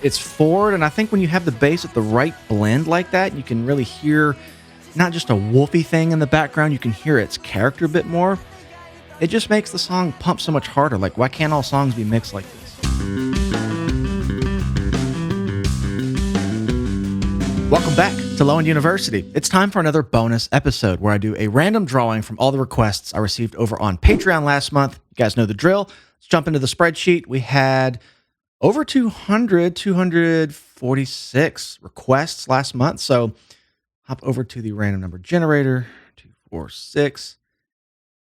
It's forward, and I think when you have the bass at the right blend like that, you can really hear not just a wolfy thing in the background, you can hear its character a bit more. It just makes the song pump so much harder. Like, why can't all songs be mixed like this? Welcome back to Low End University. It's time for another bonus episode where I do a random drawing from all the requests I received over on Patreon last month. You guys know the drill. Let's jump into the spreadsheet. We had over 246 requests last month. So hop over to the random number generator, 246.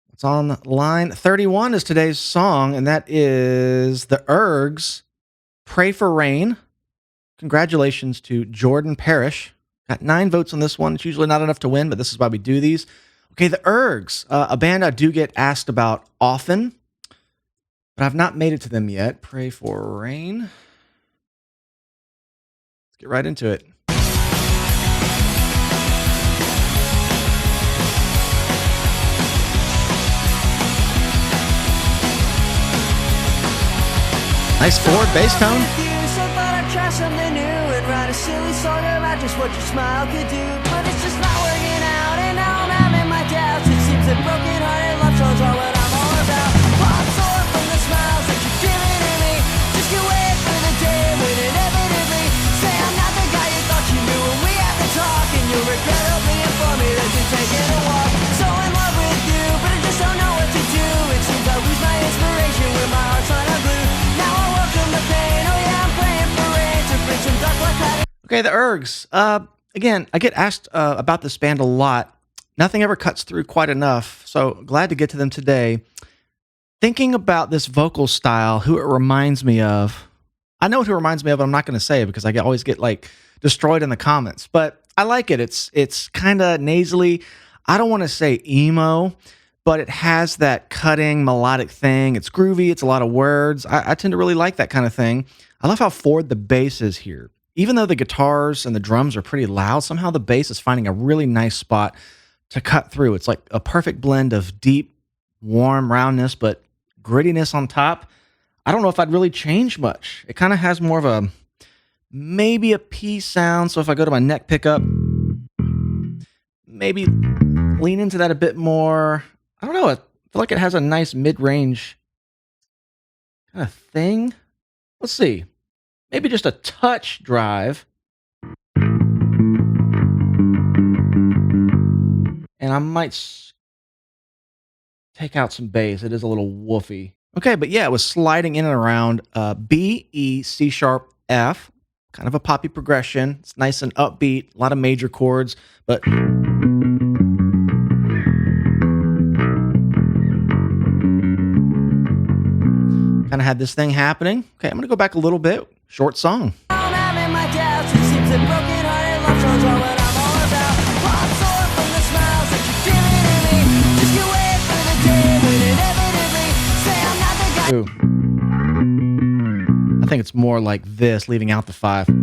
What's on line 31 is today's song, and that is the Ergs, Pray for Rain. Congratulations to Jordan Parrish. Got 9 votes on this one. It's usually not enough to win, but this is why we do these. Okay, the Ergs, a band I do get asked about often, but I've not made it to them yet. Pray for Rain. Let's get right into it. Nice forward bass tone. Try something new and write a silly song about just what your smile could do. But it's just not working out, and now I'm having my doubts. It seems that broken-hearted love songs are what I'm all about. I'm sore from the smiles that you're giving to me. Just can't wait for the day when inevitably say I'm not the guy you thought you knew when we have to talk. And you'll regrettably inform me that you're taking a walk. So in love with you, but I just don't know what to do. It seems I lose my inspiration when my heart's on a glue. Now I welcome the pain, oh yeah, I'm praying for rain. Okay, the Ergs. Again, I get asked about this band a lot. Nothing ever cuts through quite enough, so glad to get to them today. Thinking about this vocal style, who it reminds me of. I know who it reminds me of, but I'm not going to say it because I always get destroyed in the comments. But I like it. It's kind of nasally. I don't want to say emo, but it has that cutting melodic thing. It's groovy. It's a lot of words. I tend to really like that kind of thing. I love how forward the bass is here. Even though the guitars and the drums are pretty loud, somehow the bass is finding a really nice spot to cut through. It's like a perfect blend of deep, warm roundness, but grittiness on top. I don't know if I'd really change much. It kind of has more of maybe a P sound. So if I go to my neck pickup, maybe lean into that a bit more. I don't know. I feel like it has a nice mid-range kind of thing. Let's see. Maybe just a touch drive. And I might take out some bass. It is a little woofy. Okay, but yeah, it was sliding in and around B, E, C sharp, F. Kind of a poppy progression. It's nice and upbeat. A lot of major chords, but kind of had this thing happening. Okay, I'm going to go back a little bit. Short song. I'm having my doubts. It seems that broken-hearted love songs are what I'm all about. I'm sore from the smiles that you're giving to me. Just can't wait for the day when inevitably say I'm not the guy. Ooh. I think it's more like this, leaving out the 5. And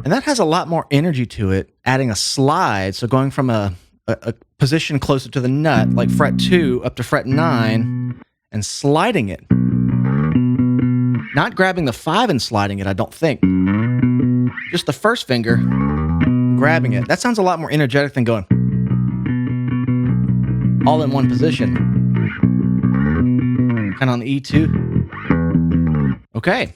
that has a lot more energy to it, adding a slide. So going from a position closer to the nut, like fret 2 up to fret 9, and sliding it. Not grabbing the 5 and sliding it, I don't think. Just the first finger, grabbing it. That sounds a lot more energetic than going all in one position. Kind of on the E2. Okay.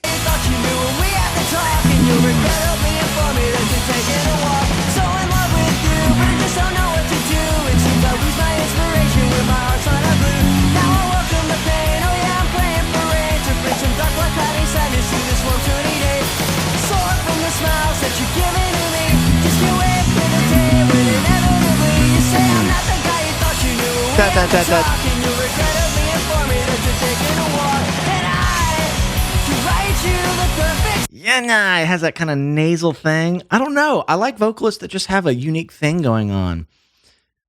Yeah, nah, it has that kind of nasal thing. I don't know. I like vocalists that just have a unique thing going on.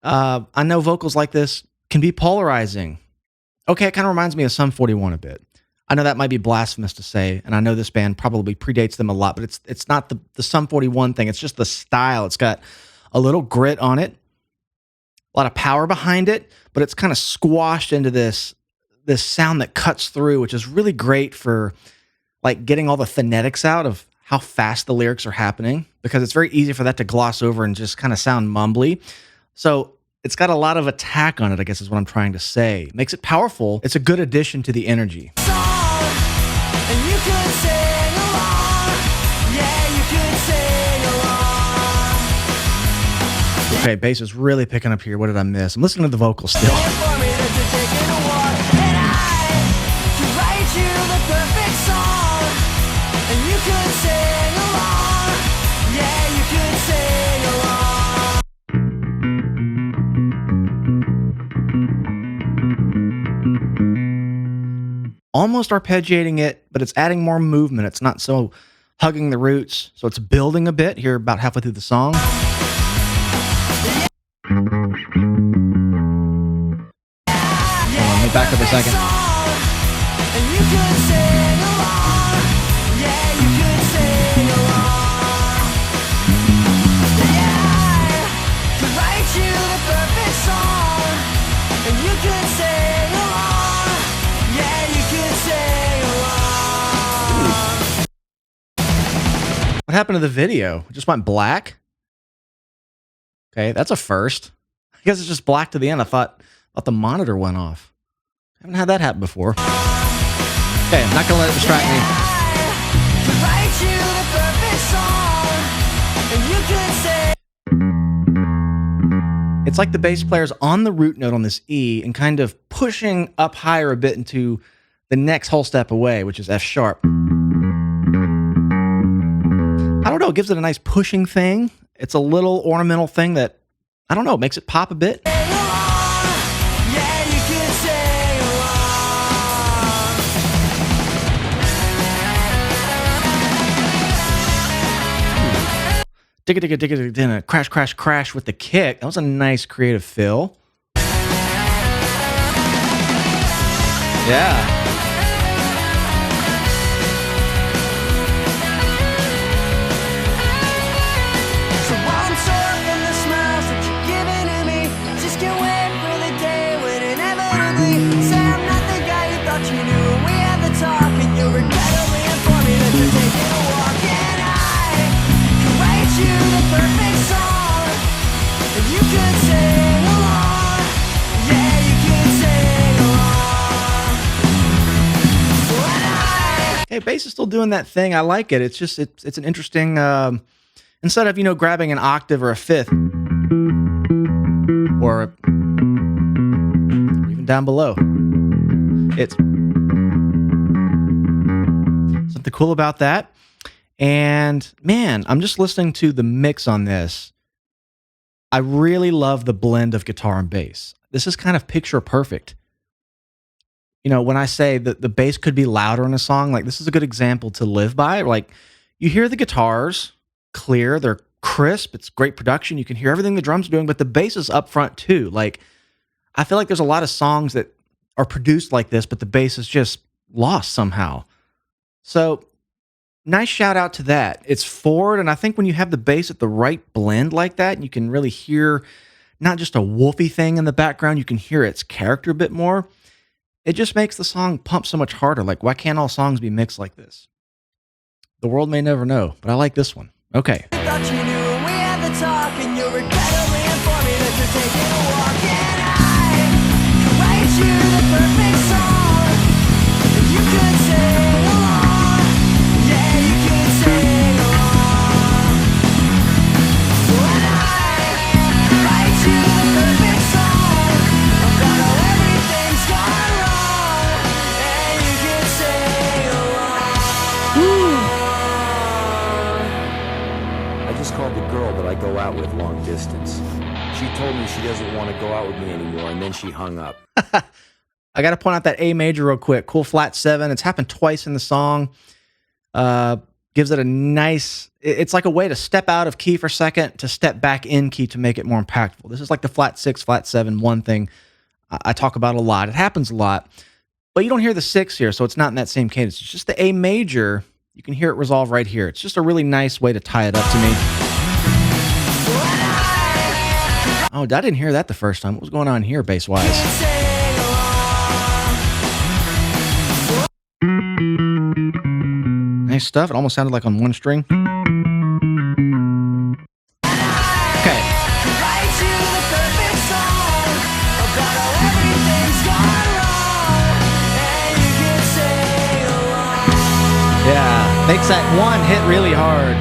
I know vocals like this can be polarizing. Okay, it kind of reminds me of Sum 41 a bit. I know that might be blasphemous to say, and I know this band probably predates them a lot, but it's not the Sum 41 thing. It's just the style. It's got a little grit on it, a lot of power behind it, but it's kind of squashed into this sound that cuts through, which is really great for like getting all the phonetics out of how fast the lyrics are happening, because it's very easy for that to gloss over and just kind of sound mumbly. So it's got a lot of attack on it, I guess is what I'm trying to say. Makes it powerful. It's a good addition to the energy. And you could sing along. Yeah, you could sing along. Okay, bass is really picking up here. What did I miss? I'm listening to the vocals still. For me that you're taking a walk, and I could write you the perfect song. And you could sing along. Yeah, you could sing along. Almost arpeggiating it, but it's adding more movement. It's not so hugging the roots. So it's building a bit here about halfway through the song. Let me back up a second. And you could sing along. Yeah, you could sing along. Yeah, I could write you the perfect song. And you could sing along. Yeah, you could sing along. What happened to the video? It just went black? Okay, that's a first. I guess it's just black to the end. I thought the monitor went off. I haven't had that happen before. Okay, I'm not going to let it distract me. Could write you the perfect song. And you could say It's like the bass player's on the root note on this E and kind of pushing up higher a bit into the next whole step away, which is F sharp. I don't know, it gives it a nice pushing thing. It's a little ornamental thing that, I don't know, makes it pop a bit. yeah, you could sing along. Digga digga digga digga digga, crash crash crash with the kick. That was a nice creative fill. Yeah. So while I'm surfing the smiles that you're giving to me, just can't wait for the day when inevitably say I'm not the guy you thought you knew. We had the talk and you regrettably informed me that you're taking a walk, and I could write you the perfect song. And you could sing along. Yeah, you could sing along. When Hey, bass is still doing that thing. I like it. It's just it's an interesting instead of, grabbing an octave or a fifth or even down below. It's something cool about that. And man, I'm just listening to the mix on this. I really love the blend of guitar and bass. This is kind of picture perfect. When I say that the bass could be louder in a song, like this is a good example to live by. Like you hear the guitars clear, they're crisp, it's great production, you can hear everything the drums are doing, but the bass is up front too. Like I feel like there's a lot of songs that are produced like this, but the bass is just lost somehow. So nice shout out to that. It's forward, and I think when you have the bass at the right blend like that, you can really hear not just a woofy thing in the background, you can hear its character a bit more. It just makes the song pump so much harder. Like, why can't all songs be mixed like this? The world may never know, but I like this one. Okay. thought you knew when we had the talk, and you regrettably informed me that you're taking a walk, and I could write you the perfect song, and you could sing along. Yeah, you could sing along. When I could write you the perfect song about how everything's gone wrong, and you could sing along. I just called the girl that I go out with long distance. She told me she doesn't want to go out with me anymore, and then she hung up. I got to point out that A major real quick. Cool flat 7. It's happened twice in the song. Gives it a nice... It's like a way to step out of key for a second to step back in key to make it more impactful. This is like the flat 6, flat 7, 1 thing I talk about a lot. It happens a lot. But you don't hear the 6 here, so it's not in that same cadence. It's just the A major. You can hear it resolve right here. It's just a really nice way to tie it up to me. Oh, I didn't hear that the first time. What was going on here bass-wise? Nice stuff. It almost sounded like on one string. Okay. Write you the perfect song about how everything's gone wrong, and you can sing along. Yeah. Makes that one hit really hard.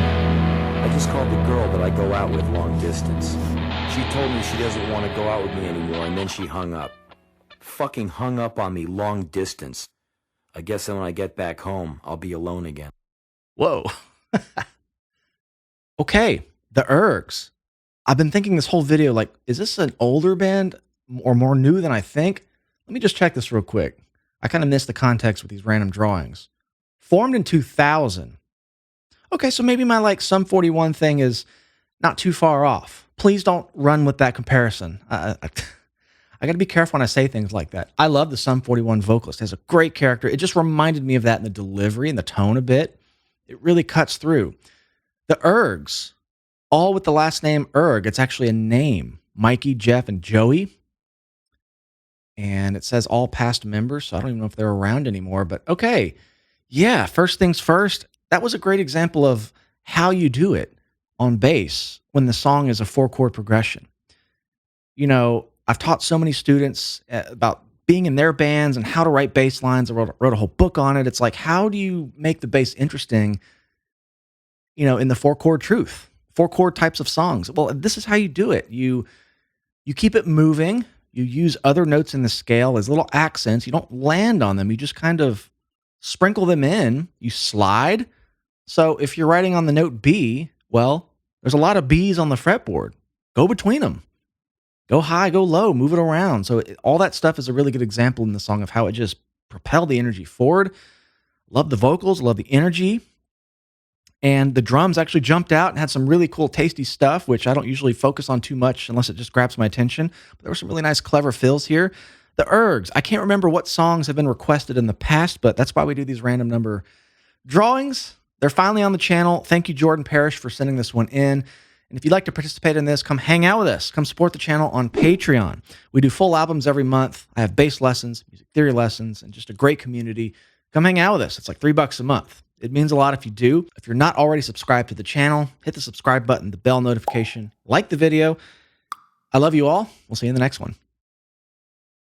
I just called the girl that I go out with long distance. She told me she doesn't want to go out with me anymore, and then she hung up. Fucking hung up on me long distance. I guess then when I get back home, I'll be alone again. Whoa. Okay. The Ergs. I've been thinking this whole video, like, is this an older band or more new than I think? Let me just check this real quick. I kind of missed the context with these random drawings. Formed in 2000. Okay, so maybe my like Sum 41 thing is not too far off. Please don't run with that comparison. I got to be careful when I say things like that. I love the Sum 41 vocalist. Has a great character. It just reminded me of that in the delivery and the tone a bit. It really cuts through. The Ergs, all with the last name Erg. It's actually a name. Mikey, Jeff, and Joey. And it says all past members, so I don't even know if they're around anymore. But okay, yeah, first things first. That was a great example of how you do it on bass when the song is a 4-chord progression. You know, I've taught so many students about being in their bands and how to write bass lines. I wrote a whole book on it. It's like, how do you make the bass interesting, you know, in the 4-chord truth, 4-chord types of songs? Well, this is how you do it. You keep it moving. You use other notes in the scale as little accents. You don't land on them. You just kind of sprinkle them in. You slide. So if you're writing on the note B, well, there's a lot of B's on the fretboard. Go between them. Go high, go low, move it around. So all that stuff is a really good example in the song of how it just propelled the energy forward. Love the vocals, love the energy. And the drums actually jumped out and had some really cool, tasty stuff, which I don't usually focus on too much unless it just grabs my attention. But there were some really nice, clever fills here. The Ergs, I can't remember what songs have been requested in the past, but that's why we do these random number drawings. They're finally on the channel. Thank you, Jordan Parrish, for sending this one in. And if you'd like to participate in this, come hang out with us. Come support the channel on Patreon. We do full albums every month. I have bass lessons, music theory lessons, and just a great community. Come hang out with us. It's like $3 a month. It means a lot if you do. If you're not already subscribed to the channel, hit the subscribe button, the bell notification, like the video. I love you all. We'll see you in the next one.